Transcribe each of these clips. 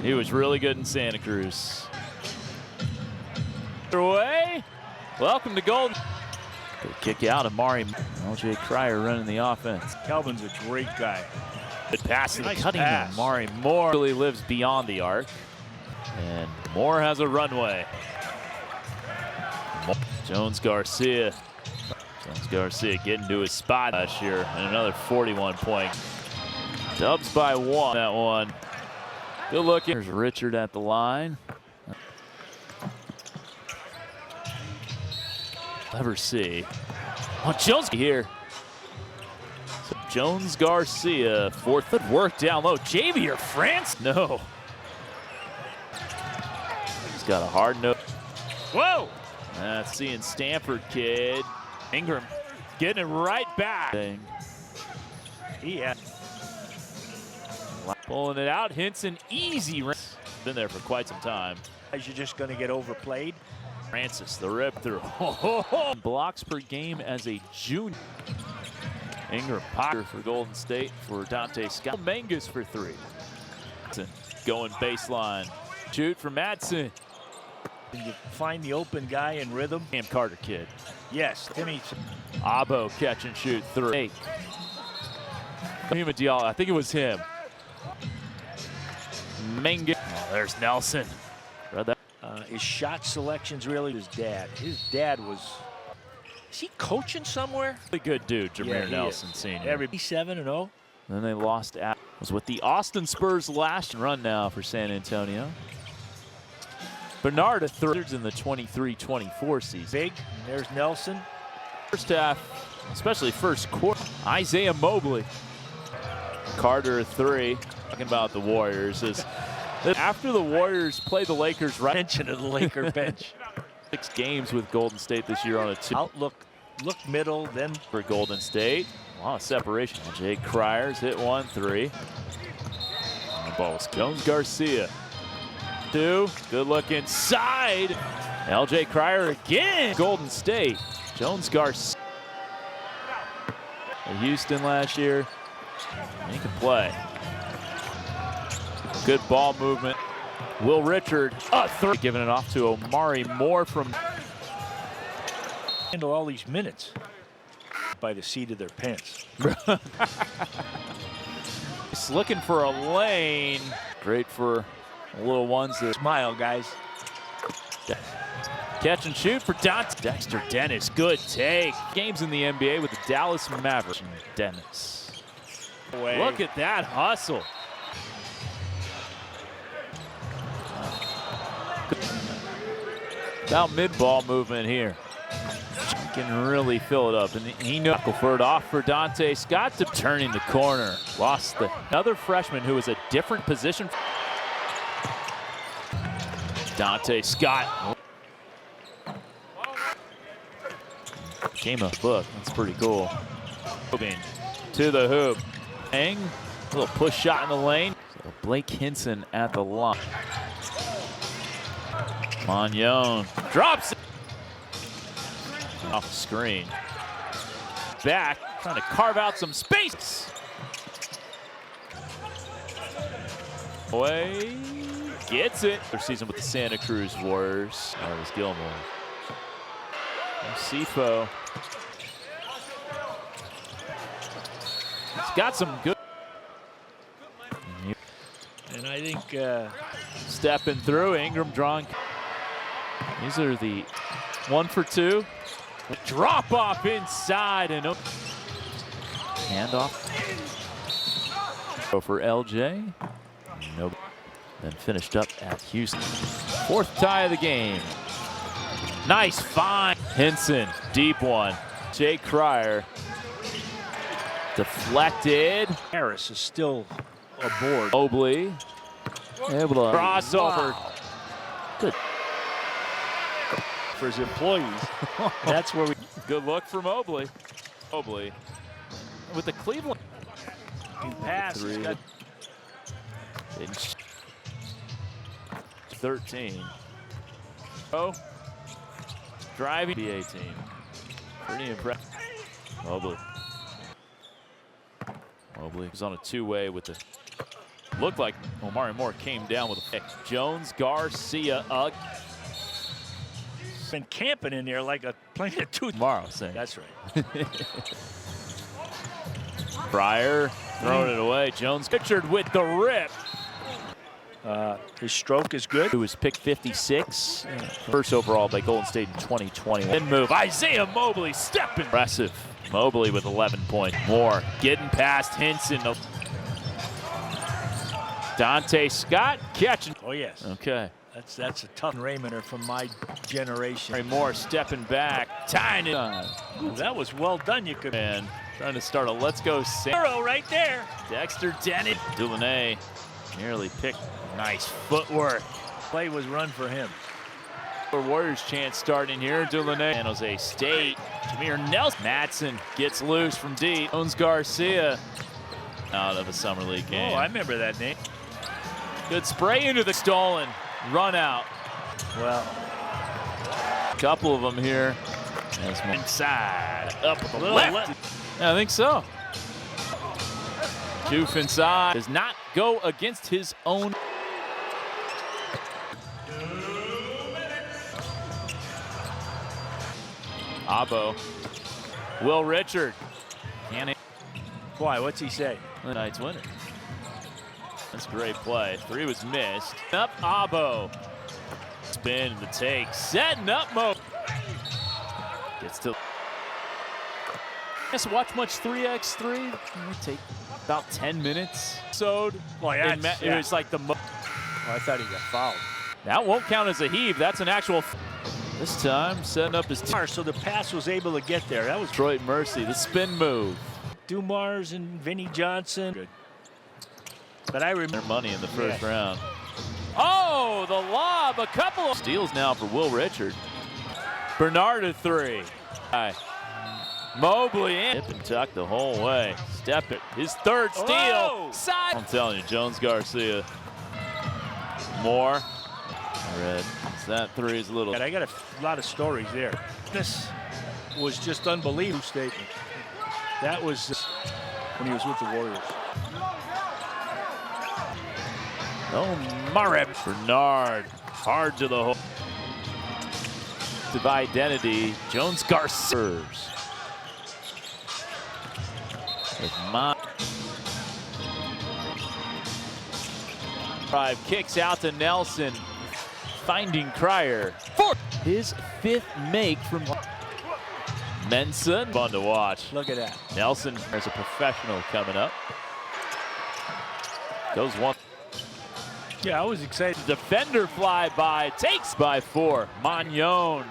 He was really good in Santa Cruz. Away. Welcome to Golden. Good kick out of Mari. LJ Cryer running the offense. Calvin's a great guy. Good pass to the Nice cutting pass. room. Mari Moore really lives beyond the arc. And Moore has a runway. Jones Garcia. Jones Garcia getting to his spot last year. And another 41 point. Dubs by one. That one. Good looking. There's Richard at the line. Never see. Oh, Jones here. So Jones Garcia, fourth. Good work down low. Javier France. No. He's got a hard note. Whoa! That's seeing Stanford kid. Ingram getting it right back. Yeah. Pulling it out. Hinson easy. Been there for quite some time. You're just going to get overplayed. Francis, the rip through. Blocks per game as a junior. Ingram Potter for Golden State for Dante Scott. Mangus for three. Going baseline. Shoot for Madsen. You find the open guy in rhythm. Cam Carter kid. Yes, Timmy. Abo catch and shoot three. Hima Diallo, I think it was him. Mangus. Oh, there's Nelson. Read that. His shot selection's really his dad. His dad was. Is he coaching somewhere? A good dude, Jameer he Nelson is. Sr. Every 7-0. Then they lost at. Was with the Austin Spurs last run now for San Antonio. Bernard, a third in the 23-24 season. Big. And there's Nelson. First half, especially first quarter. Isaiah Mobley. Carter, a three. Talking about the Warriors. After the Warriors play the Lakers, right? Mention of the Laker bench. 6 games with Golden State this year on a 2. Outlook, look middle, then For Golden State. A lot of separation. Jay Cryers hit 1-3. And the ball was Jones Garcia. 2. Good look inside. LJ Cryer again. Golden State. Jones Garcia. At Houston last year. He can play. Good ball movement. Will Richard, a 3. Giving it off to Omari Moore from. handle all these minutes by the seat of their pants. He's looking for a lane. Great for little ones. Smile, guys. Catch and shoot for Dante. Dexter Dennis, good take. Games in the NBA with the Dallas Mavericks. Dennis. Look at that hustle. About mid-ball movement here. Can really fill it up, and he knuckled for it off for Dante Scott to turning the corner. Lost another freshman who was a different position. Dante Scott. Came up, look, that's pretty cool. Moving to the hoop. A little push shot in the lane. So Blake Hinson at the line. Magnon drops it. Off the screen. Back, trying to carve out some space. Away, gets it. Their season with the Santa Cruz Warriors. That was Gilmore. Sifo. He's got some good. And I think stepping through, Ingram drawing. These are the 1 for 2. Drop off inside and handoff. Go for LJ. Nope. Then finished up at Houston. 4th tie of the game. Nice find. Hinson, deep one. Jay Cryer. Deflected. Harris is still aboard. Mobley. Able to crossover. Wow. Good. For his employees. That's where we. Good look for Mobley. Mobley with the Cleveland. Pass. 13. Oh, driving NBA team. Pretty impressive. Mobley. Mobley was on a 2-way with the looked like Omari Moore came down with a pick. Jones Garcia. Been camping in there like a playing a tooth. Tomorrow, saying. That's right. Pryor throwing it away. Jones Richard with the rip. His stroke is good. Who was picked 56. First overall by Golden State in 2021. Then move. Isaiah Mobley stepping. Impressive. Mobley with 11 points. Moore getting past Hinson. Dante Scott catching. Oh, yes. Okay. That's a tough Raymander from my generation. Moore stepping back. Tying it. Ooh, that was well done. You could. And trying to start a let's go. Arrow right there. Dexter Dennett. Delaunay nearly picked. Nice footwork. Play was run for him. Warriors chance starting here. Delaunay. San Jose State. Jameer Nelson. Madsen gets loose from deep. Jones Garcia out of a summer league game. Oh, I remember that name. Good spray into the stolen. Run out. Well, a couple of them here. Inside. Up with the left. I think so. Joof inside. Does not go against his own. Abo. Will Richard. Can he? Boy, what's he say? Tonight's winner. That's a great play. Three was missed. Up Abo. Spin the take. Setting up Mo. Gets to. Just watch much 3x3. It would take about 10 minutes. So Boy, it was like the. Oh, I thought he got fouled. That won't count as a heave. That's an actual. This time setting up his. So the pass was able to get there. That was Detroit Mercy. The spin move. Dumars and Vinnie Johnson. Good. But I remember their money in the first round. Oh, the lob. A couple of steals now for Will Richard. Bernard a three. Mobley in. Hip and tuck the whole way. Step it. His third steal. Oh! Side. I'm telling you, Jones Garcia. Moore. Red. That three is a little. I got a lot of stories there. This was just unbelievable statement. That was when he was with the Warriors. Oh, Murray. Bernard. Hard to the hole. Of identity. Jones Garcia. Drive kicks out to Nelson. Finding Cryer. His fifth make from Mensa. Fun to watch. Look at that. Nelson, there's a professional coming up. Goes one. Yeah, I was excited. Defender fly by, takes by 4. Magnon.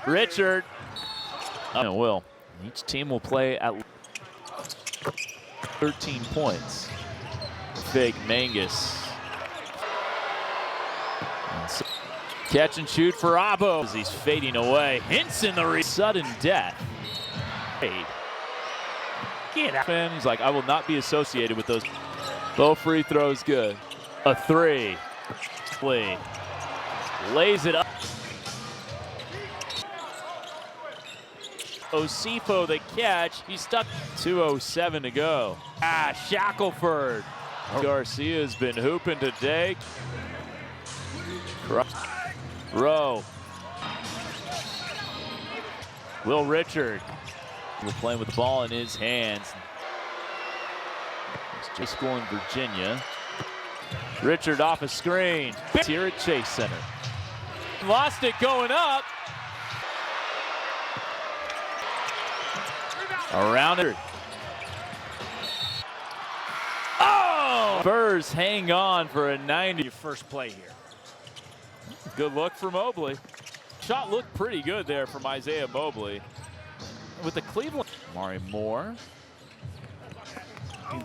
Richard. Will. Each team will play at 13 points. Big Mangus. Catch and shoot for Abo as he's fading away. Hinson the sudden death. Get out. And he's like, I will not be associated with those. Both free throws good. A three. Lays it up. Osifo the catch. He's stuck. 2:07 to go. Shackelford. Garcia's been hooping today. Rowe. Will Richard. We're playing with the ball in his hands. He's just scoring Virginia. Richard off a screen. Here at Chase Center. Lost it going up. Around it. Oh! Spurs hang on for a 90. Your first play here. Good look for Mobley. Shot looked pretty good there from Isaiah Mobley. With the Cleveland. Omari Moore.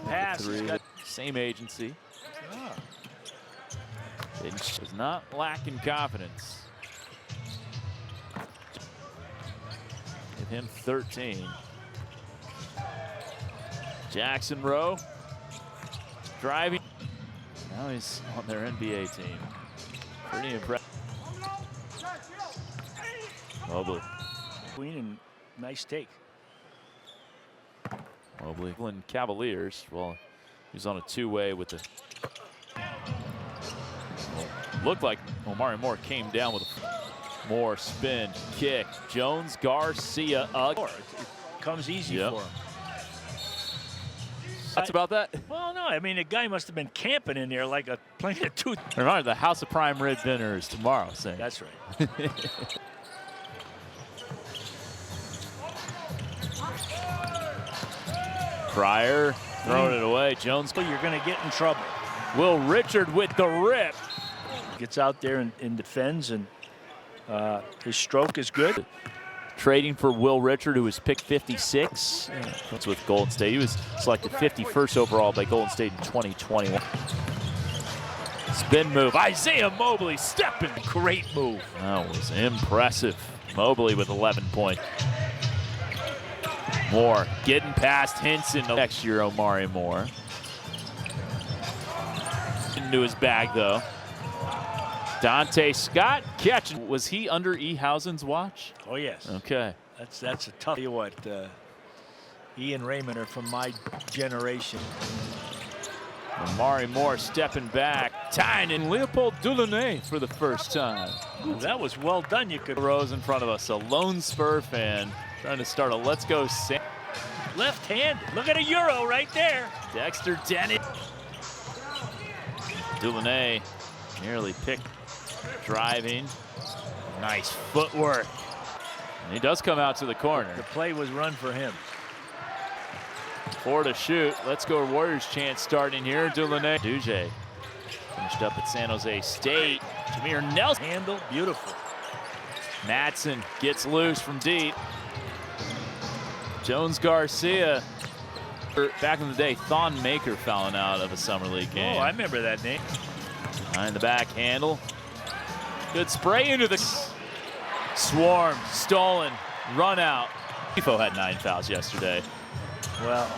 Pass. Same agency. Was not lacking confidence. Give him 13. Jackson Rowe. Driving. Now he's on their NBA team. Pretty impressive. Mobley. Queen and nice take. Mobley. Cavaliers. Well, he's on a two-way with the Looked like Omari Moore came down with a Moore spin kick. Jones Garcia. It comes easy for him. That's about that. Well, no, I mean, the guy must have been camping in there like a playing a tooth. Remember, the House of Prime Rib dinner is tomorrow, Sam. That's right. Cryer throwing it away. Jones. You're going to get in trouble. Will Richard with the rip. Gets out there and defends, and his stroke is good. Trading for Will Richard, who was picked 56. That's with Golden State. He was selected 51st overall by Golden State in 2021. Spin move. Isaiah Mobley stepping. Great move. That was impressive. Mobley with 11 points. Moore getting past Hinson. Next year, Omari Moore. Into his bag, though. Dante Scott catching. Was he under Ehausen's watch? Oh, yes. Okay. That's a tough. Tell you what, he and Raymond are from my generation. Omari Moore stepping back, tying in Leopold Delaunay for the first time. Ooh, that was well done. You could. Rows in front of us, a lone Spur fan trying to start a Let's Go Sam. Left-handed. Look at a Euro right there. Dexter Dennett. Delaunay nearly picked, driving. Nice footwork. And he does come out to the corner. The play was run for him. 4 to shoot. Let's Go Warriors chant starting here. Delaunay. Duje finished up at San Jose State. Jameer Nelson. Handle, beautiful. Madsen gets loose from deep. Jones Garcia. Back in the day, Thon Maker fouling out of a summer league game. Oh, I remember that name. Behind the back handle. Good spray into the swarm. Stolen. Run out. Tifo had 9 fouls yesterday. Well,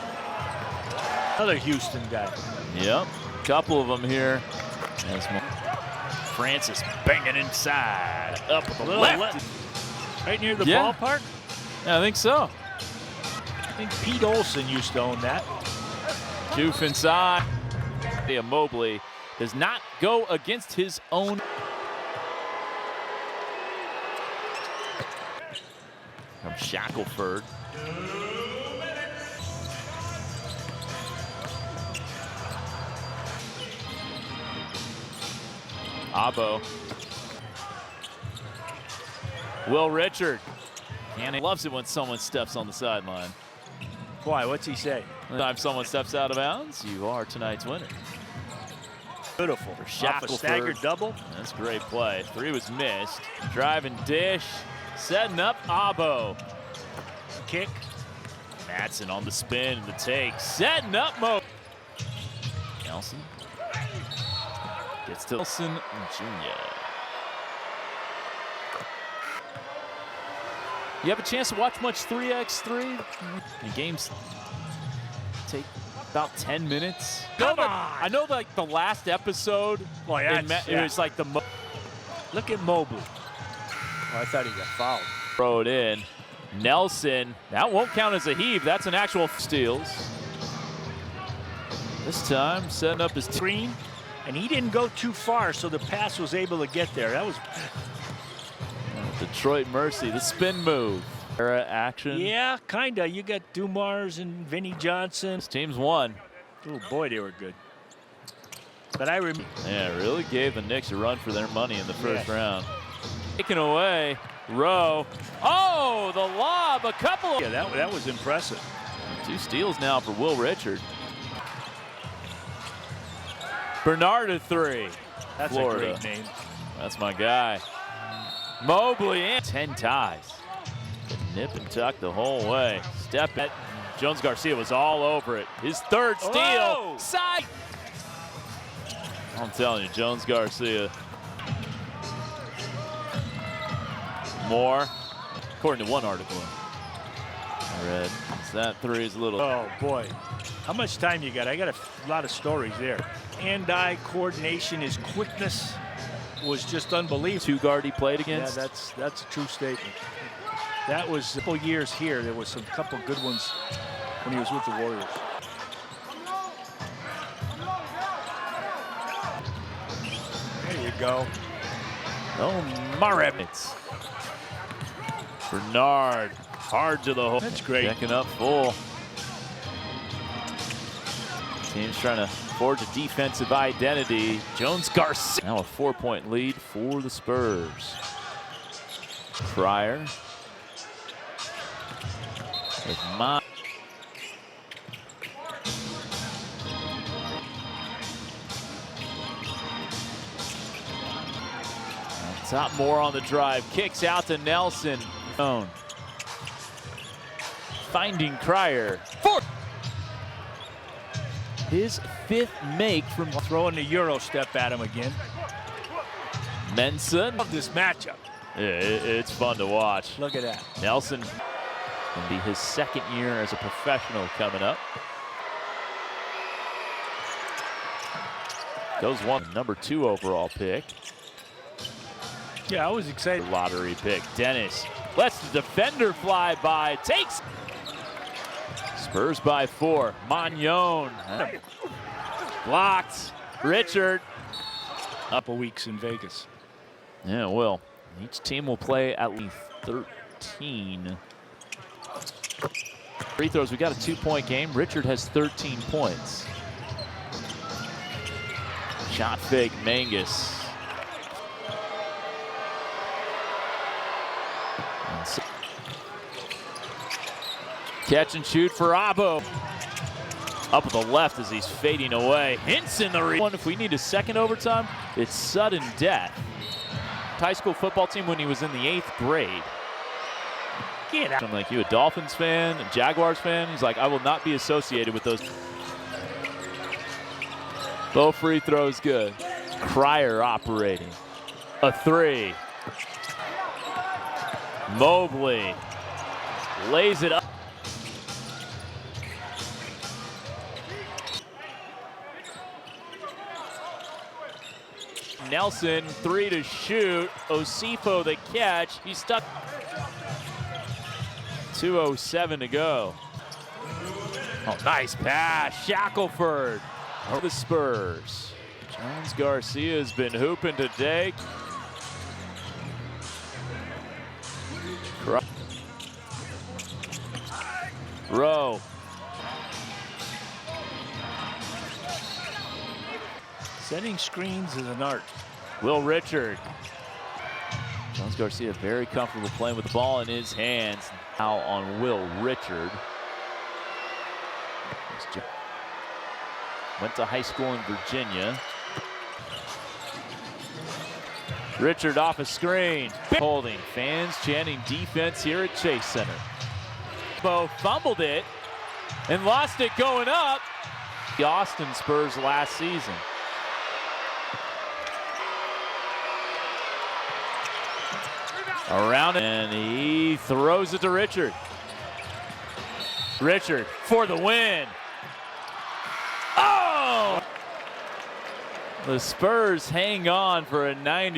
another Houston guy. Yep. Couple of them here. Francis banging inside. Up with the left. Right near the ballpark? Yeah, I think so. I think Pete Olson used to own that. Joof inside. Mobley does not go against his own. From Shackelford. Abo. Will Richard. And he loves it when someone steps on the sideline. Why? What's he say? Anytime someone steps out of bounds, you are tonight's winner. Beautiful. Off a staggered double. That's a great play. 3 was missed. Driving dish. Setting up Abo. Kick. Madsen on the spin and the take. Setting up Mo. Nelson. Gets to Nelson Jr. You have a chance to watch much 3x3? The games take about 10 minutes. Come on! I know like the last episode, Well, it was like the... Look at Mobley. Oh, I thought he got fouled. Throw it in. Nelson. That won't count as a heave. That's an actual steals. This time, setting up his screen, and he didn't go too far, so the pass was able to get there. That was... Detroit Mercy, the spin move. Era action. Yeah, kind of. You got Dumars and Vinnie Johnson. This team's won. Oh, boy, they were good. But I remember. Yeah, really gave the Knicks a run for their money in the first round. Taken away. Rowe. Oh, the lob. A couple of... Yeah, that was impressive. 2 steals now for Will Richard. Bernard at 3. That's Florida. a great name. That's my guy. Mobley and 10 ties. Nip and tuck the whole way. Step at Jones Garcia was all over it. His 3rd steal. Oh! Side. I'm telling you, Jones Garcia. More. According to one article I read, that 3 is a little. Oh boy, how much time you got? I got a lot of stories there. Hand-eye coordination, his quickness was just unbelievable. 2 guard he played against. Yeah, that's a true statement. That was a couple years here. There was some couple good ones when he was with the Warriors. There you go. Oh, Maravitz. Bernard, hard to the hole. That's great. Checking up full. Team's trying to forge a defensive identity. Jones Garcia. Now a 4-point lead for the Spurs. Cryer. With Mon. Top more on the drive. Kicks out to Nelson. Finding Cryer. Four. His 5th make from throwing the Euro step at him again. Mensa. Love this matchup. Yeah, it's fun to watch. Look at that. Nelson will be his 2nd year as a professional coming up. Goes one, number 2 overall pick. Yeah, I was excited. Lottery pick. Dennis lets the defender fly by. Takes. Spurs by 4. Magnon. Blocked. Richard. Up a weeks in Vegas. Yeah, it will. Each team will play at least 13 free throws. We got a 2-point game. Richard has 13 points. Shot fake, Mangus. Catch and shoot for Abo. Up with the left as he's fading away. Hinson the one. If we need a second overtime, it's sudden death. High school football team when he was in the 8th grade. Get out. I'm like, you a Dolphins fan, a Jaguars fan? He's like, I will not be associated with those. Both free throws good. Cryer operating. A 3. Mobley lays it up. Nelson, 3 to shoot. Osifo the catch. He's stuck. 2:07 to go. Oh, nice pass. Shackelford. Oh, the Spurs. Jones Garcia has been hooping today. Rowe. Setting screens is an art. Will Richard. Jones Garcia very comfortable playing with the ball in his hands. Now on Will Richard. Went to high school in Virginia. Richard off a screen. Holding. Fans chanting defense here at Chase Center. Bo fumbled it and lost it going up. The Austin Spurs last season. Around it, and he throws it to Richard. Richard for the win. Oh! The Spurs hang on for a 90.